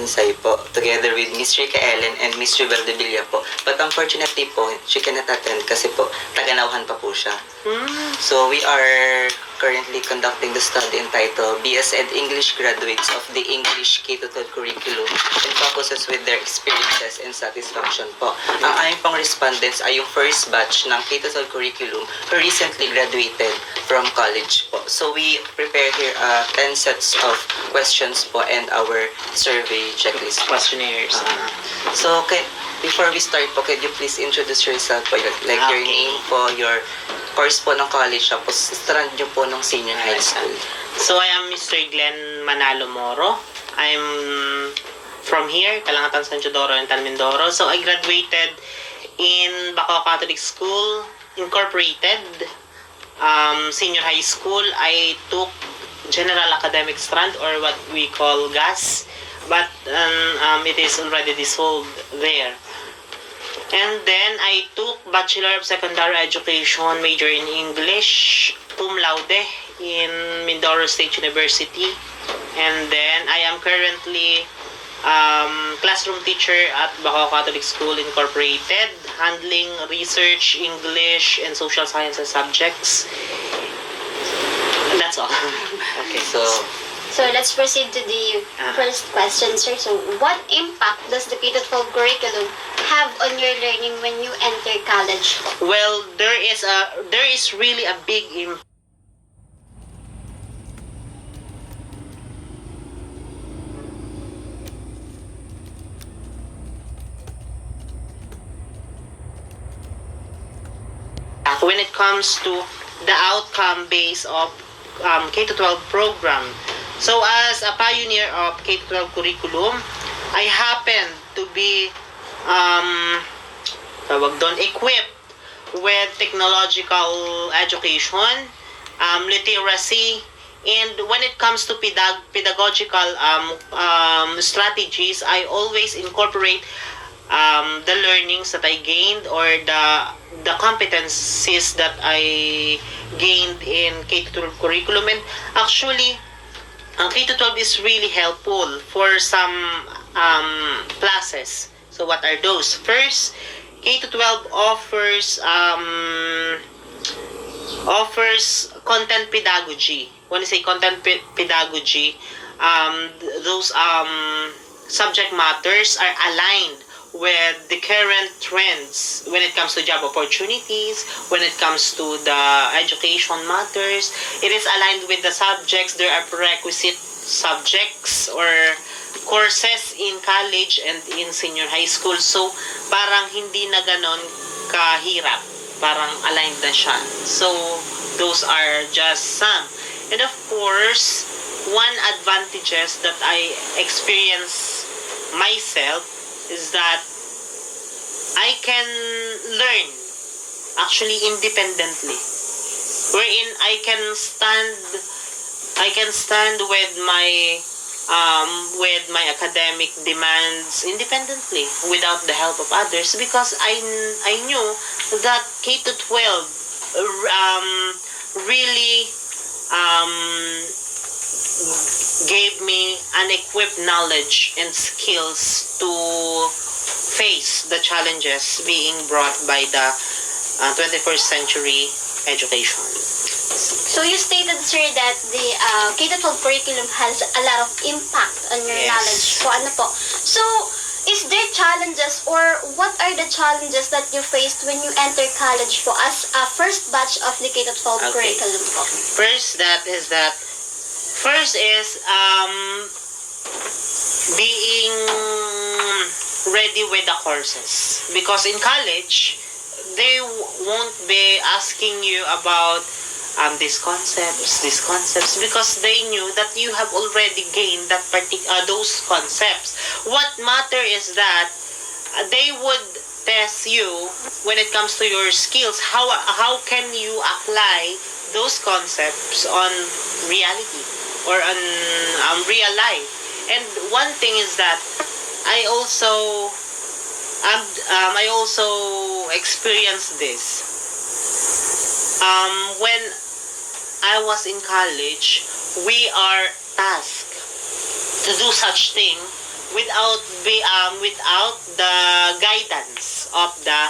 Tinsay po, together with Miss Rica Ellen and Miss Ribel de Villa po. But unfortunately po, she cannot attend kasi po, taga-Nauhan pa po siya. So we are currently conducting the study entitled BS Ed English Graduates of the English K-12 Curriculum and focuses with their experiences and satisfaction po. Ang aming pang respondents ay yung first batch ng K-12 curriculum who recently graduated from college po. So we prepare here 10 sets of questions po and our survey checklist. Questionnaires. So, before we start po, could you please introduce yourself po, like your name po, your course po ng college, tapos strand nyo po ng senior high school. So, I am Mr. Glenn Manalo Moro. I'm from here, Kalangatan San Teodoro and Talmindoro. So, I graduated in Bacao Catholic School, Incorporated, senior high school. I took General Academic Strand or what we call GAS, but it is already dissolved there. And then I took Bachelor of Secondary Education, major in English, cum laude in Mindoro State University. And then I am currently classroom teacher at Bacao Catholic School Incorporated, handling research, English, and social sciences subjects. That's all. Okay, so let's proceed to the first question, sir. So what impact does the K-12 curriculum have on your learning when you enter college? Well, there is really a big impact. When it comes to the outcome base of K-12 program. So as a pioneer of K-12 curriculum, I happen to be equipped with technological education, literacy, and when it comes to pedagogical strategies, I always incorporate the learnings that I gained or the competencies that I gained in K-12 curriculum. And actually, K-12 is really helpful for some classes. So what are those? First, K-12 offers content pedagogy. When I say content pedagogy, those subject matters are aligned with the current trends when it comes to job opportunities, when it comes to the education matters. It is aligned with the subjects. There are prerequisite subjects or courses in college and in senior high school. So, parang hindi na ganon kahirap. Parang aligned na siya. So, those are just some. And of course, one advantages that I experience myself is that I can learn actually independently, wherein I can stand with my academic demands independently without the help of others, because I knew that K-12 really gave me unequipped knowledge and skills to face the challenges being brought by the 21st century education. So you stated, sir, that the K-12 curriculum has a lot of impact on your knowledge. So ano po? So is there challenges, or what are the challenges that you faced when you enter college po as a first batch of the K-12 curriculum po? First is being ready with the courses, because in college they won't be asking you about these concepts because they knew that you have already gained those concepts. What matter is that they would test you when it comes to your skills. How can you apply those concepts on reality or on real life? And one thing is that I also experienced this. When I was in college, we are tasked to do such thing without the guidance of the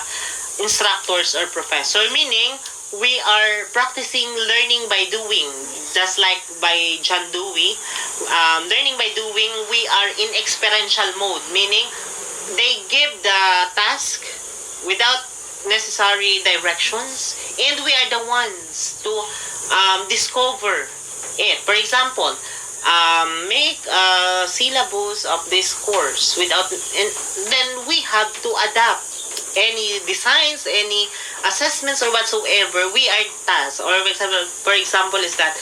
instructors or professor, meaning we are practicing learning by doing, just like by John Dewey. Learning by doing, we are in experiential mode, meaning they give the task without necessary directions, and we are the ones to discover it. For example, make a syllabus of this course without, and then we have to adapt any designs, any assessments or whatsoever. We are tasked, or for example is that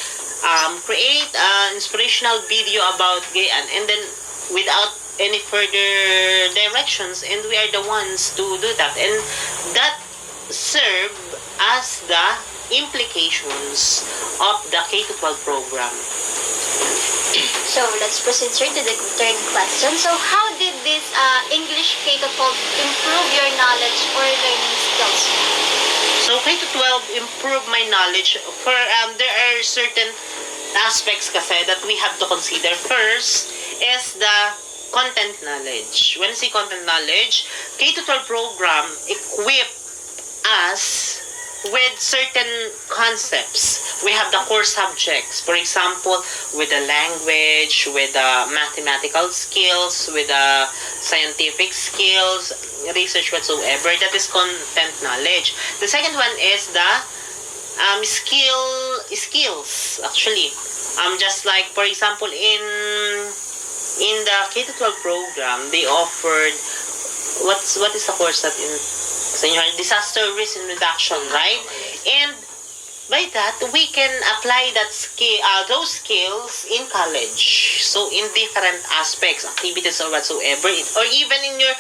create an inspirational video about gay, and then without any further directions, and we are the ones to do that, and that serve as the implications of the K-12 program. So let's proceed straight to the third question. So how did this English K-12 improve your knowledge or learning skills? So K-12 improve my knowledge for there are certain aspects kasi that we have to consider. First is the content knowledge. When I say content knowledge, K-12 program equip us with certain concepts. We have the core subjects, for example, with the language, with the mathematical skills, with the scientific skills, research whatsoever. That is content knowledge. The second one is the skills actually. Just like for example in the K-12 program, they offered what is the course that in disaster risk reduction, right? And by that we can apply that those skills in college. So in different aspects, activities or whatsoever, or even in your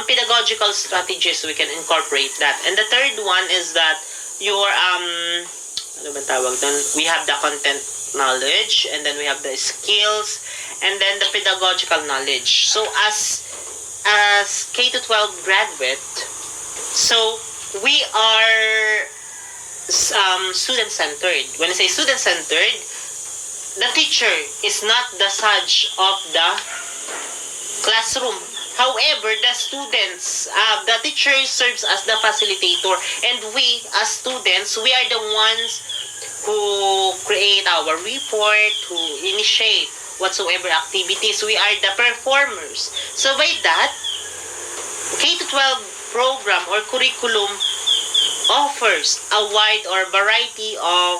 pedagogical strategies, we can incorporate that. And the third one is that your ano ba tawag doon? We have the content knowledge, and then we have the skills, and then the pedagogical knowledge. So as K-12 graduate, so we are student-centered. When I say student-centered, the teacher is not the judge of the classroom. However, the students, the teacher serves as the facilitator, and we as students, we are the ones who create our report, who initiate whatsoever activities. We are the performers. So by that, K-12 program or curriculum offers a wide or variety of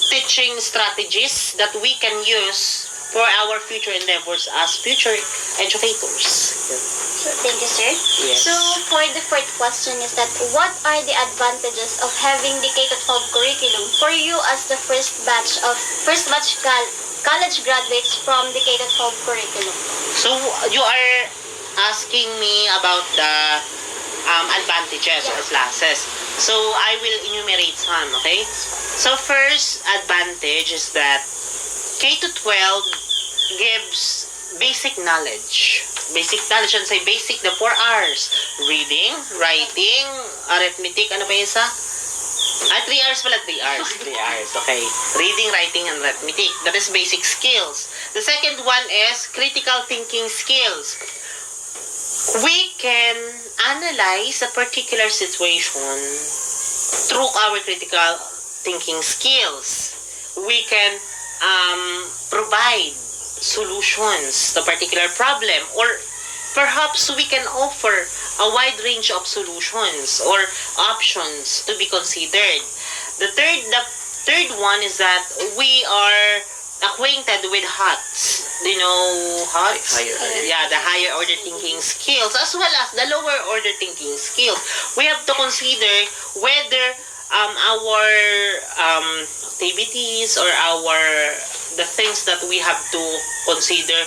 teaching strategies that we can use for our future endeavors as future educators. So, thank you, sir. Yes. So for the fourth question is that what are the advantages of having the K-12 curriculum for you as the first batch college graduates from the K-12 curriculum? So you are asking me about the advantages or pluses. So I will enumerate some, okay? So first advantage is that K-12 gives basic knowledge. Basic knowledge, and say basic, the 4 R's. Reading, writing, arithmetic, ano ba yung isa? 3 R's pala, 3 R's. 3 R's, okay. Reading, writing, and arithmetic. That is basic skills. The second one is critical thinking skills. We can analyze a particular situation through our critical thinking skills. We can provide solutions to a particular problem, or perhaps we can offer a wide range of solutions or options to be considered. The third one is that we are acquainted with HOTS. Do you know HOTS? Yeah, the higher order thinking skills as well as the lower order thinking skills. We have to consider whether our activities or the things that we have to consider,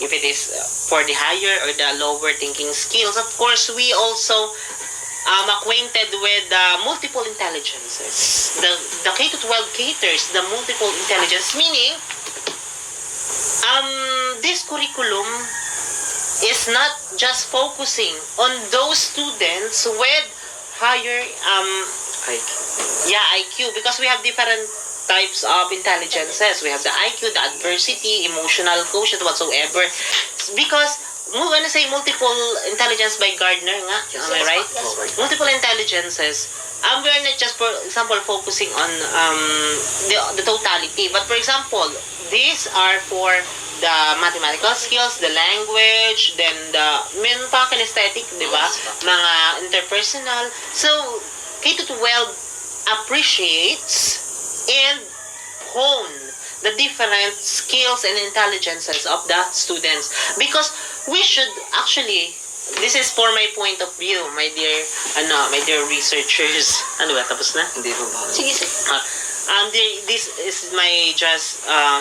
if it is for the higher or the lower thinking skills. Of course, we also acquainted with multiple intelligences. The K-12 caters the multiple intelligence, meaning this curriculum is not just focusing on those students with higher IQ, because we have different types of intelligences. We have the IQ, the adversity, emotional quotient, whatsoever. Because, when I say multiple intelligence by Gardner nga, am I right? Yes. Multiple intelligences. We're not just, for example, focusing on the totality. But for example, these are for the mathematical skills, the language, then the kinesthetic, di ba? Mga interpersonal. So, K-12 appreciates and hone the different skills and intelligences of the students. Because we should actually, this is for my point of view, my dear researchers. Ano ba, tapos na? Hindi po ba? Sige, sige.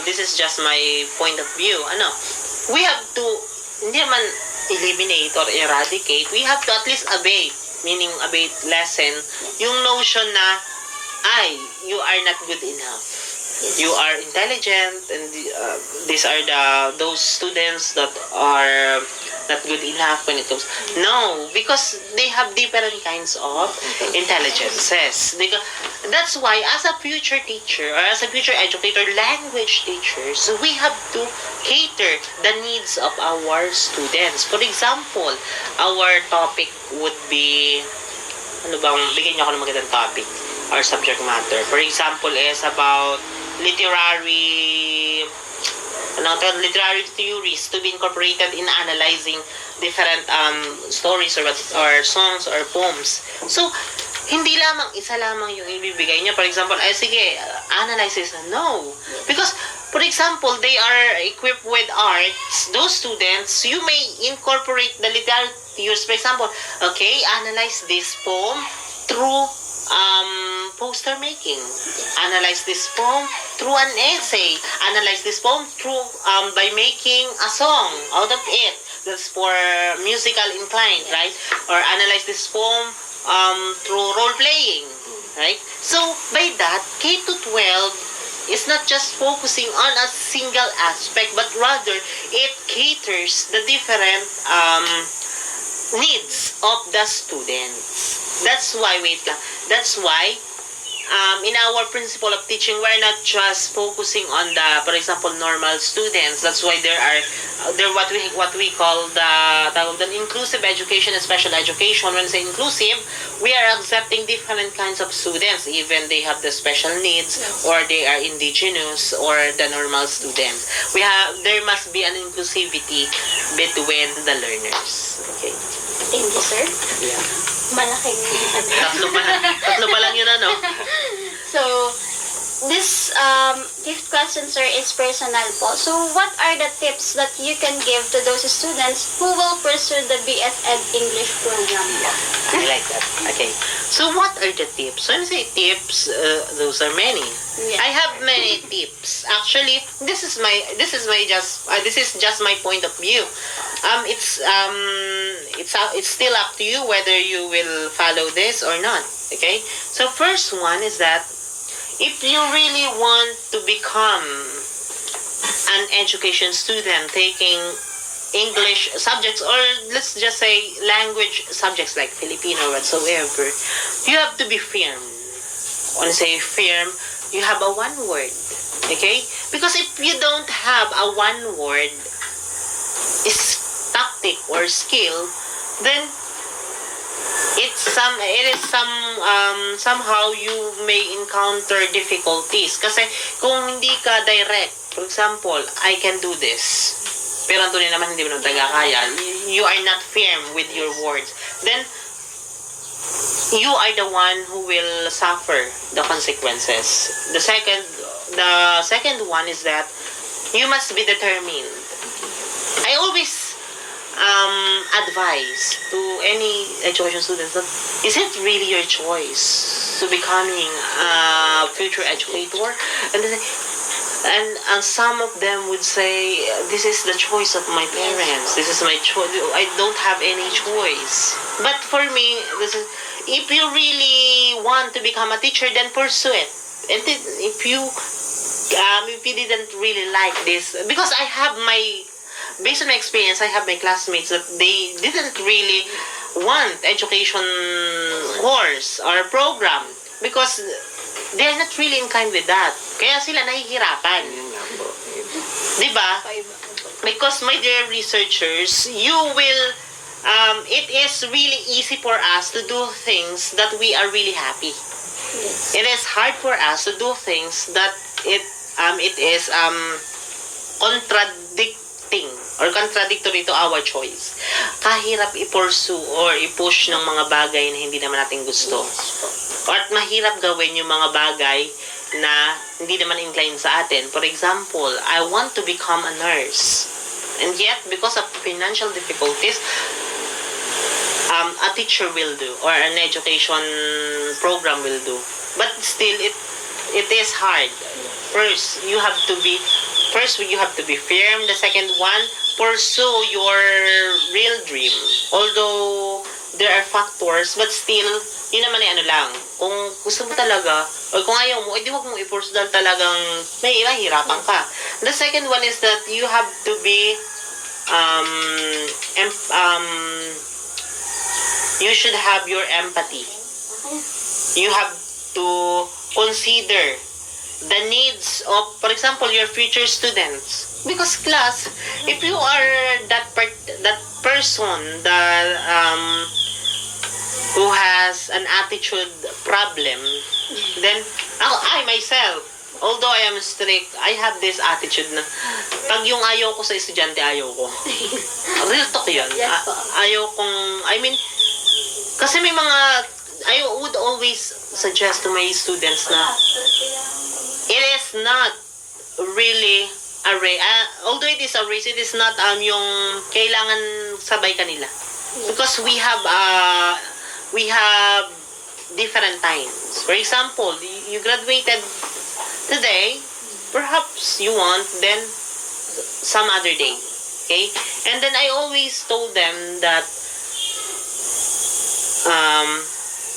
This is just my point of view. We have to, hindi naman eliminate or eradicate, we have to at least abate, meaning abate, lessen, yung notion na, you are not good enough. You are intelligent, and these are those students that are not good enough when it comes. No, because they have different kinds of intelligences. That's why, as a future teacher or as a future educator, language teachers, we have to cater the needs of our students. For example, our topic would be, bigyan niyo ako ng magandang topic or subject matter. For example, is about literary theories to be incorporated in analyzing different stories or songs or poems. So, hindi lamang isa lamang yung ibibigay niya. For example, sige, analyze this. No. Because, for example, they are equipped with arts. Those students, you may incorporate the literary theories. For example, okay, analyze this poem through poster making. Analyze this poem through an essay. Analyze this poem through by making a song out of it. That's for musical inclined, right? Or analyze this poem through role playing, right? So by that, K-12 is not just focusing on a single aspect, but rather it caters the different needs of the students. That's why, in our principle of teaching, we're not just focusing on the, for example, normal students. That's why there what we call the inclusive education and special education. When I say inclusive, we are accepting different kinds of students, even they have the special needs, or they are indigenous, or the normal students. There must be an inclusivity between the learners. Okay. Thank you, sir. Yeah. Malaking Tatlo pa lang yun, ano? So, this fifth question, sir, is personal po. So, what are the tips that you can give to those students who will pursue the BSED English program po? I like that. Okay. So, what are the tips? When I say tips, those are many. Yeah. I have many tips. Actually, this is just my point of view. It's still up to you whether you will follow this or not. Okay. So, first one is that if you really want to become an education student taking English subjects, or let's just say language subjects like Filipino or whatsoever, you have to be firm. When I say firm, you have a one word. Okay? Because if you don't have a one word tactic or skill, then somehow you may encounter difficulties. Kasi kung hindi ka direct, for example, I can do this, pero ang tunay naman hindi mo kaya, you are not firm with your words, then you are the one who will suffer the consequences. The second one is that you must be determined. I always advise to any education students that is it really your choice to becoming a future educator? And some of them would say, this is the choice of my parents. This is my choice. I don't have any choice. But for me, if you really want to become a teacher, then pursue it. And if you didn't really like this, because based on my experience, I have my classmates that they didn't really want education course or program because they're not really inclined with that. Kaya sila nahihirapan. Yun nga po. Di ba? Because, my dear researchers, you will, it is really easy for us to do things that we are really happy. Yes. It is hard for us to do things that it is contradicting or contradictory to our choice. Kahirap i-pursue or i-push ng mga bagay na hindi naman natin gusto. Or at mahirap gawin yung mga bagay na hindi naman inclined sa atin. For example, I want to become a nurse. And yet, because of financial difficulties, a teacher will do or an education program will do. But still, it is hard. First, you have to be firm. The second one, pursue your real dream. Although there are factors, but still, yun naman ay ano lang. Kung gusto mo talaga, o kung ayaw mo, edi wag mong i-pursue dahil talagang may hirapan ka. The second one is that you have to be you should have your empathy. You have to consider the needs of, for example, your future students. Because class, if you are that person that who has an attitude problem, then I myself, although I am strict, I have this attitude na pag yung ayaw ko sa estudyante, ayaw ko. Real talk yun. Yes po. Ayaw kong, I mean, kasi may mga, I would always suggest to my students na it is not really a race. Although it is a race, it is not yung kailangan sabay kanila. Because we have different times. For example, you graduated today, perhaps you want then some other day. Okay? And then I always told them that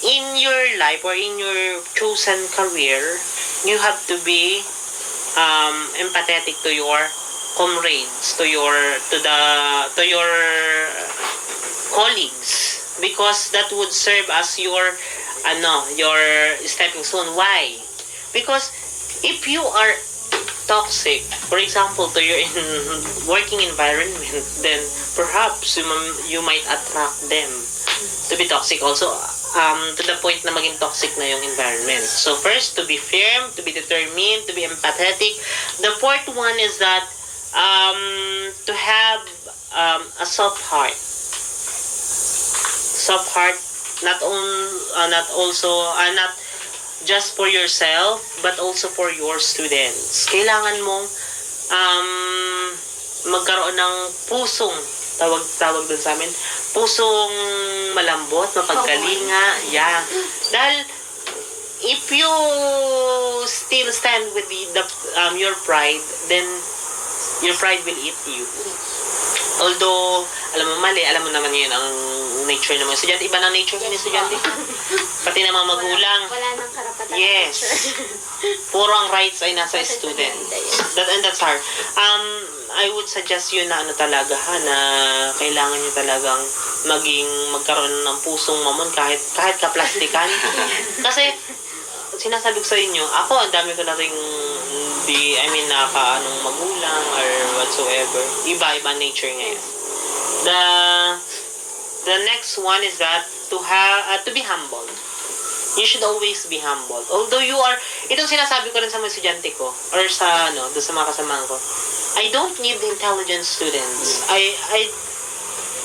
in your life or in your chosen career, you have to be empathetic to your comrades, to your colleagues, because that would serve as your stepping stone. Why? Because if you are toxic, for example, to your working environment, then perhaps you might attract them to be toxic also, to the point na maging toxic na yung environment. So first, to be firm, to be determined, to be empathetic. The fourth one is that to have a soft heart. Soft heart, not just for yourself, but also for your students. Kailangan mong magkaroon ng pusong, tawag dun sa amin, pusong malambot, mapagkalinga, yeah. Dahil, if you still stand with your pride, then your pride will eat you. Although, alam mo mali, alam mo naman yun ang nature ng mga estudyante. Iba ng nature ng estudyante. Pati ng mga magulang. Wala nang karapatan. Yes. Puro ang rights ay nasa student. And that's hard. I would suggest you na talaga na kailangan nyo talagang magkaroon ng pusong mamon kahit kaplastikan. Kasi sinasabi ko sa inyo, ako ang dami ko na ring nakaanong magulang or whatsoever. Iba-iba nature ngayon. The next one is that to be humble. You should always be humble. Although you are, itong sinasabi ko rin sa mga estudyante ko or sa doon sa mga kasamahan ko, I don't need intelligent students.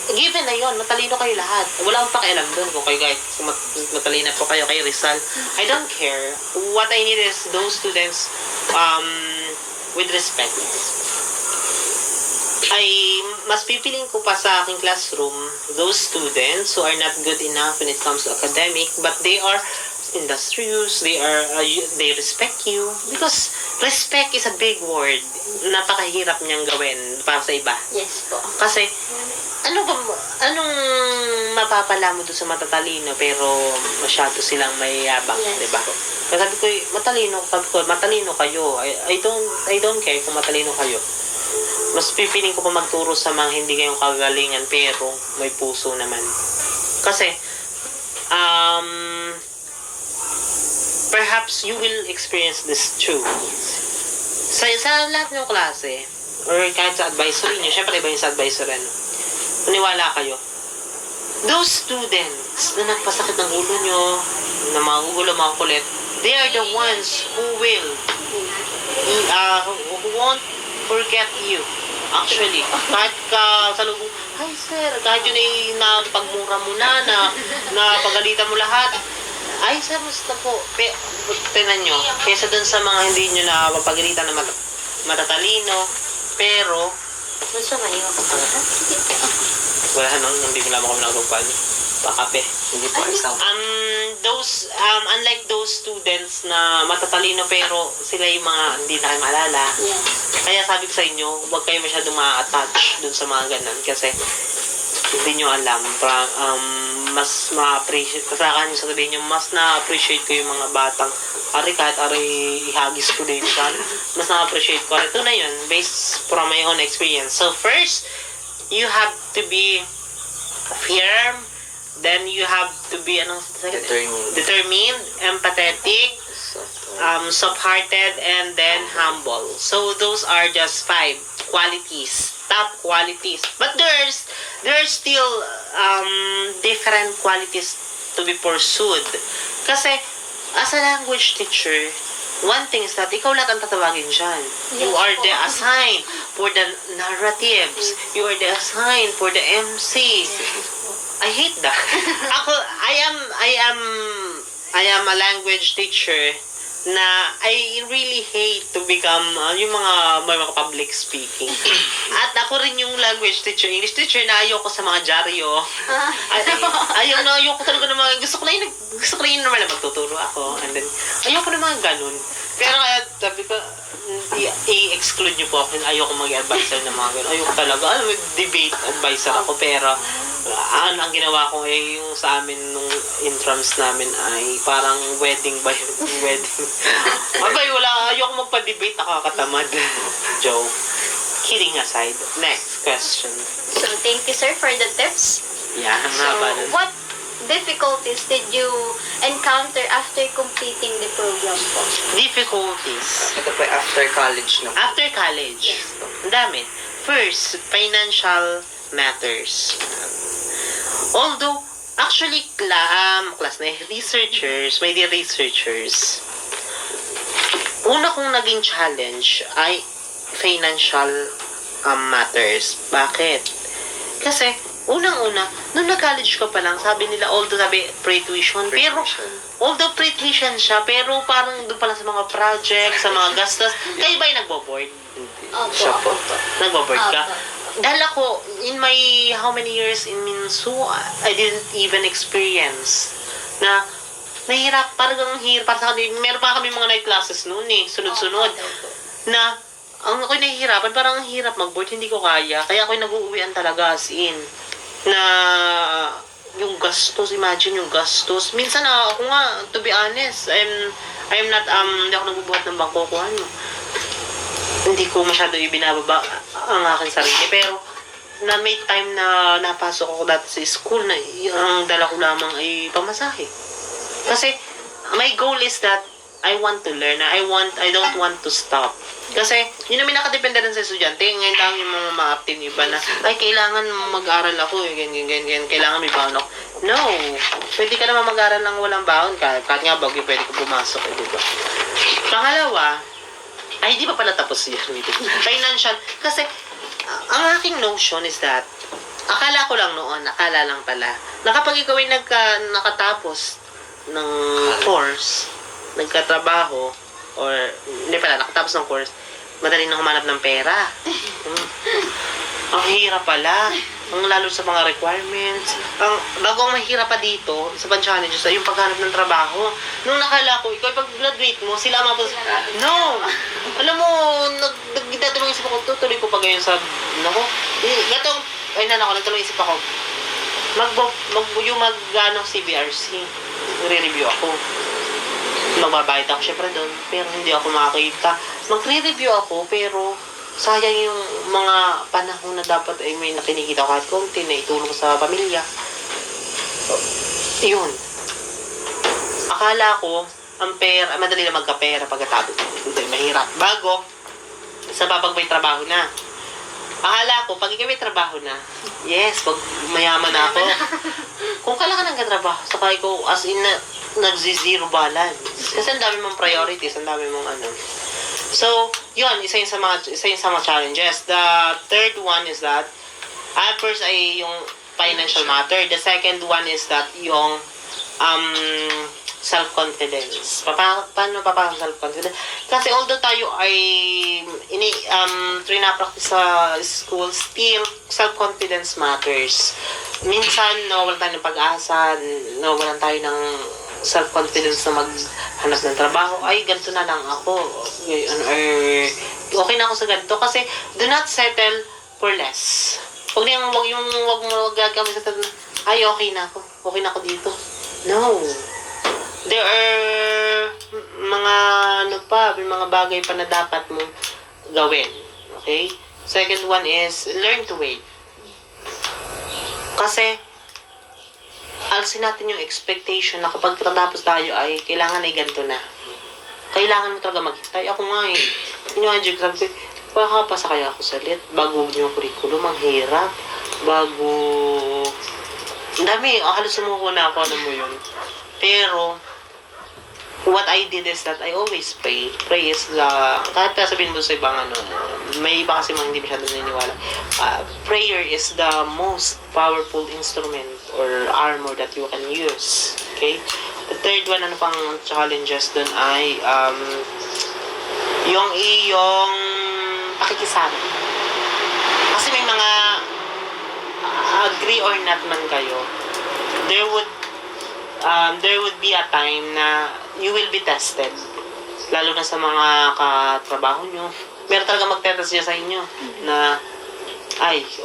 Given na yon, matalino kayo lahat. Wala akong pakialam doon kung kayo guys, matalino po kayo kay Rizal. I don't care. What I need is those students with respect. Mas pipiling ko pa sa aking classroom those students who are not good enough when it comes to academic, but they are industrious, they respect you. Because respect is a big word. Napakahirap niyang gawin para sa iba. Yes po. Kasi, anong mapapala mo doon sa matatalino pero masyado silang mayabang, yes, diba? Kasi sabi ko, matalino kayo. I don't care kung matalino kayo. Mas pipiling ko pa magturo sa mga hindi kayong kagalingan pero may puso naman. Kasi, perhaps you will experience this too. sa lahat ng klase, or kahit sa advisory nyo, syempre iba yung sa advisory, ano, maniwala kayo, those students na nagpasakit ng ulo nyo, na magugulo, mga kulit, they are the ones who won't forget you. Actually, kahit ka sa lubong, hi sir, kahit yun ay napagmura mo na pagalitan mo lahat, ay sir, basta po, tinan nyo, kesa dun sa mga hindi nyo na mapagalitan na matatalino, pero, Gusto nga yung wala nang, hindi mo naman kami nagagpan, pakape. Hindi po example. Unlike those students na matatalino pero sila yung mga hindi na kayo maalala, Yes. kaya sabi ko sa inyo, huwag kayo masyadong ma-attach dun sa mga ganun kasi hindi nyo alam. Mas ma-appreciate, kasaka nyo sabihin nyo, mas na-appreciate ko yung mga batang kahit ihagis ko din kan, mas na-appreciate ko. Ito na yun, based from my own experience. So first, you have to be firm, then you have to be determined, empathetic, soft-hearted, and then humble. So those are just 5 qualities, top qualities. But there's still different qualities to be pursued. Kasi as a language teacher, one thing is that ikaw lahat ang tatawagin dyan. You are the assigned for the narratives. You are the assigned for the MC. I hate that. I am a language teacher na I really hate to become yung may mga public speaking. At ako rin yung language teacher, English teacher na ayoko sa mga dyaryo. Ayoko talaga ng mga, gusto ko na yun naman na magtuturo ako. And then, ayoko na mga ganun. Pero kaya, sabi ko, i-exclude niyo po ako. Ayoko mag-advisor ng mga ganun. Ayoko talaga. Debate advisor ako. Pero, ang ginawa ko ay yung sa amin nung intrams namin ay parang wedding ba yun? Wedding. Abay, ayoko magpa-debate. Nakakatamad. Joke. Kidding aside. Next question. So, thank you, sir, for the tips. Yeah, So, what difficulties did you encounter after completing the program po? Difficulties. Ito po after college na po. After college. Yes. Ang dami. First, financial matters. Although, actually, class na researchers, may dear researchers, una kong naging challenge ay financial matters. Bakit? Kasi, unang-una, nung nag-college ko pa lang, sabi nila, pre-tuition, pero, although pre-tuition siya, pero parang doon pa lang sa mga project, sa mga gastos, kayo ba yung nagbo-board? Opo. Siya po. Nagbo-board ka? Opo. Dahil ako, in my how many years in Minsu, I didn't even experience na nahirap, parang hirap, para sa kanila, meron pa kami mga night classes noon sunod-sunod, na ang ako'y nahihirapan, parang hirap mag-board, hindi ko kaya, kaya ako'y nag-uuwian talaga as in, na yung gastos, imagine yung gastos, minsan ako nga, to be honest, I'm not, hindi ako nagbubuhat ng bangko ko, hindi ko masyado ibinababa ang aking sarili. Pero, na may time na napasok ako dati sa school na ang dala ko lamang ay pamasahe. Kasi, my goal is that I want to learn. I don't want to stop. Kasi, yun naman nakadepende rin sa estudyante. Ngayon lang yung mga ma-uptin iba na, ay, kailangan mag-aral ako, ganyan, kailangan may baon ako. No. Pwede ka naman mag-aral lang walang baon. Kahit nga bagay, pwede ka pumasok, diba? Pangalawa, ay, di ba pala tapos yun? Financial. Kasi, ang aking notion is that, akala ko lang noon, akala lang pala, na kapag ikaw ay nakatapos ng course, nagkatrabaho, or, hindi pala, nakatapos ng course, madali na humanap ng pera. Ang hirap pala. Ang lalo sa mga requirements. Bago ang mahirap pa dito, sa challenges ay yung paghanap ng trabaho. Nung nakala ko, ikaw pag-graduate mo, sila mga no! Alam mo, nagdadalong isip ako, tutuloy ko pa ngayon sa, nagdalong isip ako, CBRC, nagre-review ako. Magbabayad ako syempre doon, pero hindi ako makakita. Magre-review ako, pero sayang yung mga panahon na dapat ay may nakinikita ko kahit konti na itulong sa pamilya. Yun. Akala ko, ang pera, madali na magkapera pagkatapos. Hindi, mahirap. Bago, Sa pag may trabaho na. Akala ko, pag ikaw may trabaho na, yes, pag mayaman na ako. Kung kailangan ng katrabaho, saka ikaw as in na, nagzi-zero balance. Kasi ang dami mong priorities, ang dami mong ano. So, yun, isa yun sa mga challenges. The third one is that, first ay yung financial matter. The second one is that yung self-confidence. Paano papasok self-confidence? Kasi although tayo ay trina-practice sa school, still self-confidence matters. Minsan, nawawalan tayo ng pag-asa, nawawalan tayo ng self-confidence na maghanap ng trabaho. Ay, ganito na lang ako. Okay na ako sa ganito. Kasi, do not settle for less. Huwag mo gagamit sa ay, okay na ako. Okay na ako dito. No. There are may mga bagay pa na dapat mong gawin. Okay? Second one is, learn to wait. Kasi, alisin natin yung expectation na kapag tatapos tayo ay kailangan ay ganito na. Kailangan mo talaga maghintay. Ako nga eh. Sabi ko, pakapasa kaya ako sa lit. Bago yung curriculum, ang hirap. Ang dami. Halos sumuko na ako. Ano mo yun. Pero, what I did is that I always pray. Pray is kahit sabihin mo sa ibang may iba kasi mga hindi masyado naniniwala. Prayer is the most powerful instrument or armor that you can use. Okay? The third one, ano pang challenges dun ay yung iyong pakikisama. Kasi may mga agree or not man kayo, there would be a time na you will be tested. Lalo na sa mga katrabaho nyo. Meron talaga magtetest niya sa inyo na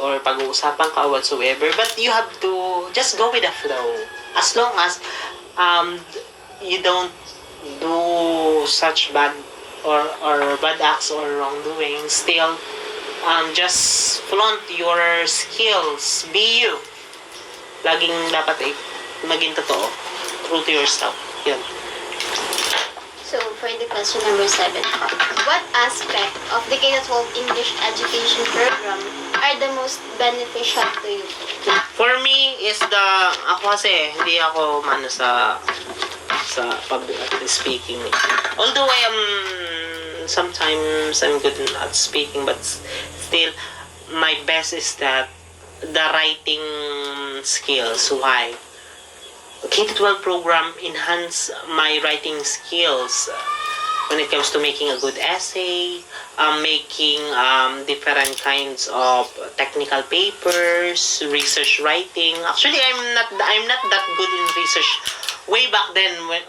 or pag-uusapan ka or whatsoever. But you have to just go with the flow. As long as you don't do such bad or bad acts or wrongdoing, still just flaunt your skills. Be you. Laging dapat maging totoo. True to yourself. Yan. So, for the question number 7, what aspect of the K-12 English education program are the most beneficial to you? For me, is ako kasi, hindi ako sa public speaking. Although sometimes I'm good at speaking, but still, my best is that the writing skills. Why? K-12 program enhance my writing skills when it comes to making a good essay, making different kinds of technical papers, research writing. Actually, I'm not that good in research. Way back then, when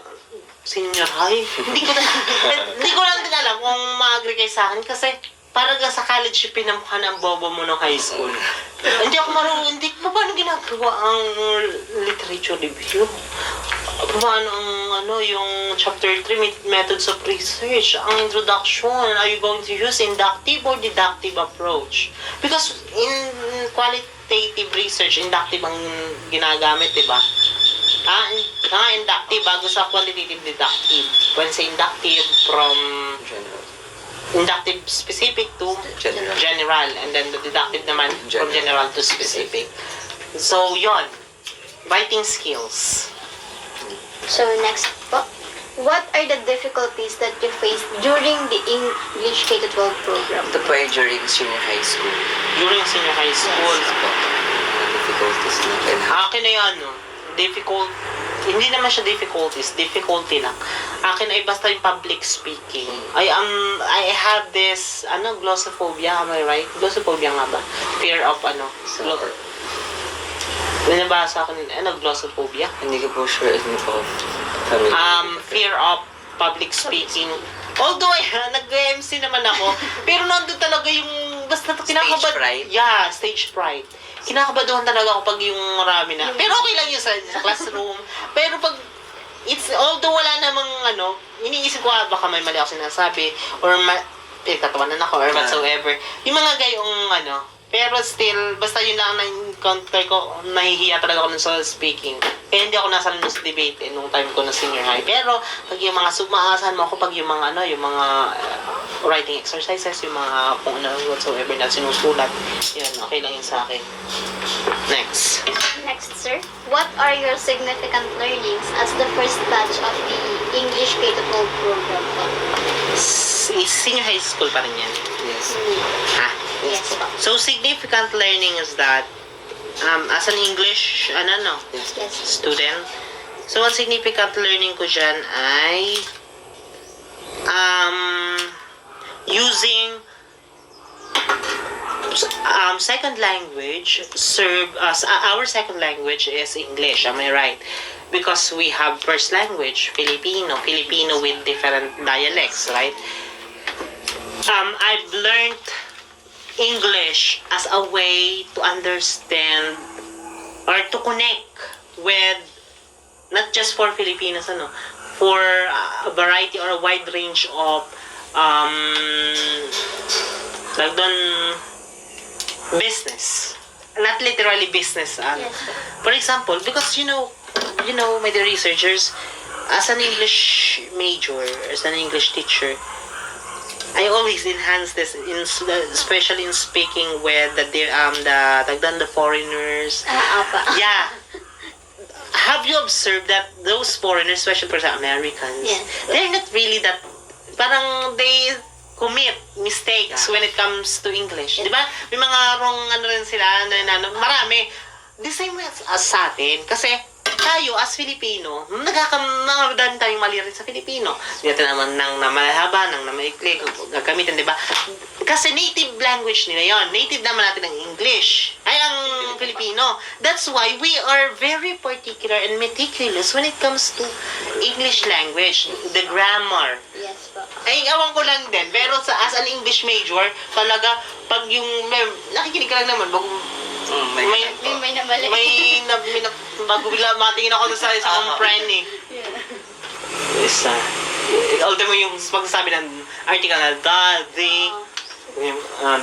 senior high, hindi ko lang din alam kung ma-agree kayo sa akin kasi parang sa college pinamukha ng bobo mo ng high school. Hindi ako marunong, hindi ko paano ginagawa ang literature review. Paano yung chapter 3, methods of research, ang introduction, are you going to use inductive or deductive approach? Because in qualitative research, inductive ang ginagamit, di ba? Inductive bago sa qualitative deductive. When say inductive from inductive specific to general, and then the deductive naman from general to specific. So, yon. Writing skills. So, next po, what are the difficulties that you faced during the English K-12 program? Ito po ay during senior high school. During senior high school. Yes po. Mga difficulties natin. Akin na yan, difficult. Hindi naman siya difficulty lang. Akin ay basta yung public speaking. I have this, glossophobia, am I right? Glossophobia nga ba? Fear of, Binabasa ko, glossophobia? Hindi ko po sure if po Fear of public speaking. Although, nag-MC naman ako, pero nandun talaga yung, basta kinakabad. Stage fright? Yeah, stage fright. Kinakabaduhan talaga ako pag yung marami na. Pero okay lang yun sa classroom. Pero pag, although wala namang iniisip ko, baka may mali ako sinasabi, or pinagtatawanan ako, or whatsoever. Yung mga gayong, Pero still, basta yun lang ang na-encounter ko, nahihiya talaga ako nun sa speaking. Kaya hindi ako nasa nun sa debate nung time ko na senior high. Pero, pag yung mga sumaasahan mo ako, pag yung mga yung mga writing exercises, yung mga kung ano whatsoever na sinusulat, yun, okay lang yun sa akin. Next. Next, sir. What are your significant learnings as the first batch of the English K-12 program po? Senior high school pa rin yan. Yes. Ha? Yes po. So, significant learning is that, as an English, Yes. Yes. student, so, ang significant learning ko dyan ay, using, second language, our second language is English, am I right? Because we have first language, Filipino with different dialects, right? I've learned English as a way to understand or to connect with not just for Filipinos, for a variety or a wide range of like business, not literally business. Yes. For example, because you know, my dear researchers, as an English major, as an English teacher, I always enhance this, especially in speaking with the foreigners. Apa. Yeah. Have you observed that those foreigners, especially for example, Americans, Yes. they're not really that, parang they commit mistakes when it comes to English. Di ba? May mga wrong rin sila, marami. The same as sa atin. Kasi tayo, as Filipino, nagkakamang tayong mali rin sa Filipino. Dito naman nang namalahaba, nang namaikli, gagamitin, di ba? Kasi native language nila yon. Native naman natin ang English. Ay, ang Filipino. That's why we are very particular and meticulous when it comes to English language. The grammar. Yes po. Ay, awan ko lang din. Pero as an English major, talaga, pag yung, nakikinig ka lang naman, bago bigla matingin ako sa isang friend eh. Isa. Although mo yung pagsasabi ng article na daddy,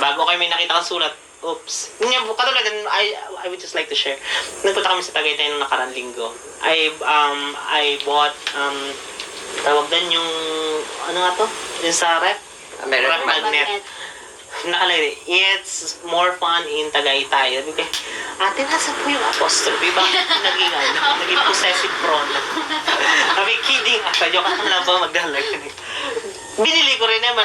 bago kayo may nakita kang sulat, oops. Katulad, I would just like to share. Nagpunta kami sa Tagaytay nung nakarang linggo. I bought, tawag doon yung, ano nga to? Yung sa rep magnet. Nakalagay, it's more fun in Tagaytay. Sabi ko, ate, nasa po yung apostrophe? Bakit naging possessive pronoun? Sabi, kidding. Joke ako lang ba magdalag? Binili ko rin naman.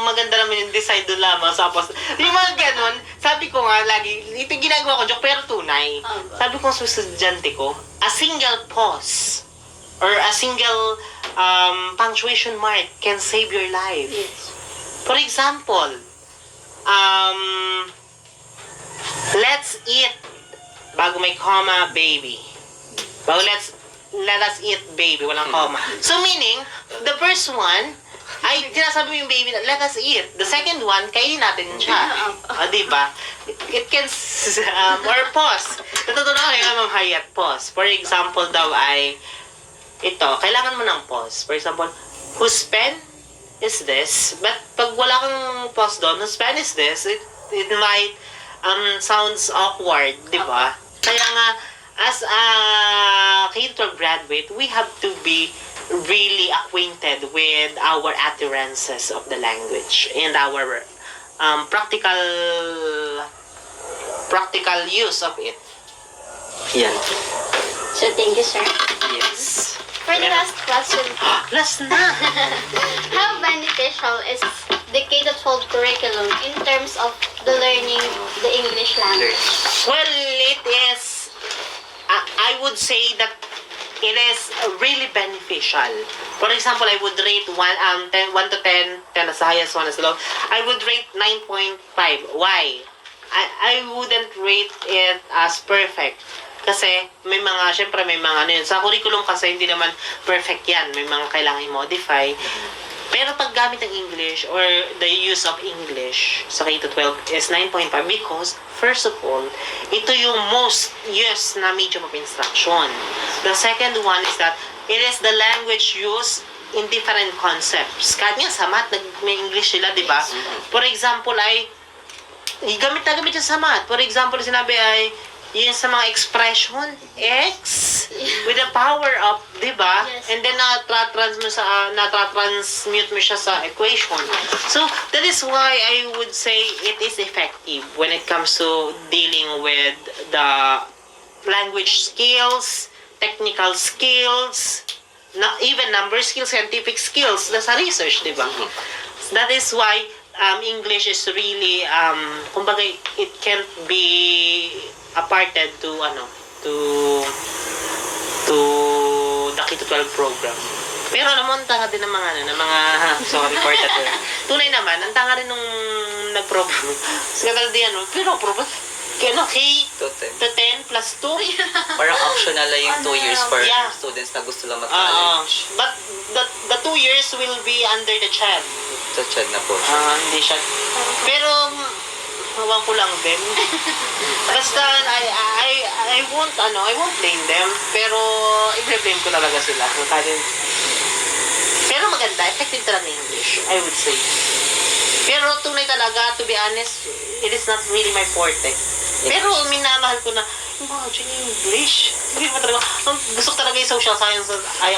Maganda naman yung design doon lamang sa apostrophe. Yung mga ganun, sabi ko nga lagi, ito ginagawa ko joke, pero tunay. Sabi ko sa estudyante ko, a single pause or a single punctuation mark can save your life. Yes. For example, let's eat, bago may comma, baby. Bago let us eat baby, walang comma. So meaning, the first one, ay sinasabi mo yung baby na let us eat. The second one, kainin natin siya. Diba? It can, or pause. Natutunan ko kaya Ma'am Hayat, pause. For example daw ay, ito, kailangan mo ng pause. For example, whose pen is this? But pag wala kang pause doon, whose pen is this? It might sounds awkward, di ba? Kaya nga, as a K-12 graduate, we have to be really acquainted with our utterances of the language and our practical use of it. Yan. So, thank you, sir. Yes. For the last question, Last na! how beneficial is the K-12 curriculum in terms of the learning the English language? Well, it is, I would say that it is really beneficial. For example, I would rate 1 to 10, 10 as the highest, 1 as the low. I would rate 9.5. Why? I wouldn't rate it as perfect. Kasi may mga, syempre may mga ano yun. Sa curriculum kasi hindi naman perfect yan. May mga kailangan i-modify. Pero pag gamit ng English or the use of English sa K-12 is 9.5 because, first of all, ito yung most used na medium of instruction. The second one is that it is the language used in different concepts. Kahit nga sa math, may English sila, di ba? For example, ay gamit na gamit yan sa math. For example, sinabi ay, yun sa mga expression, x, with the power of, di ba? Yes. And then, natatransmute mo siya sa equation. So, that is why I would say it is effective when it comes to dealing with the language skills, technical skills, even number skills, scientific skills, sa research, di ba? That is why English is really, kumbaga, it can't be aparted to the K-12 program. Pero alam mo, ang tanga din ng mga sorry for that word. Tunay naman, ang tanga rin nung nag-program. Kasi din pero program, K To 10. to 10 plus 2. Parang optional lang yung 2 years for Yeah. students na gusto lang mag-college. But the 2 years will be under the child. Sa CHED na po siya. Hindi siya. Pero, hawang ko lang din. Basta, I won't blame them. Pero, i-blame ko talaga sila. Pero maganda, effective talaga English, I would say. Pero tunay talaga, to be honest, it is not really my forte. Pero minamahal ko na, imagine English. Hindi ba talaga, gusto ko talaga yung social sciences. I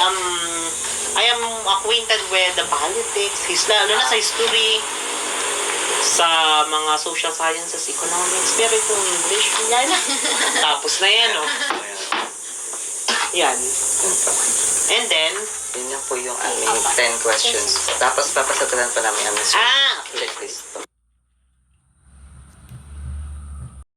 am acquainted with the politics, lalo na sa history, sa mga social sciences, economics, pero itong English, yan na. Tapos na yan, Yan. And then, Yun na po yung aming 10 questions. Tapos papasagutan pa namin ang checklist po.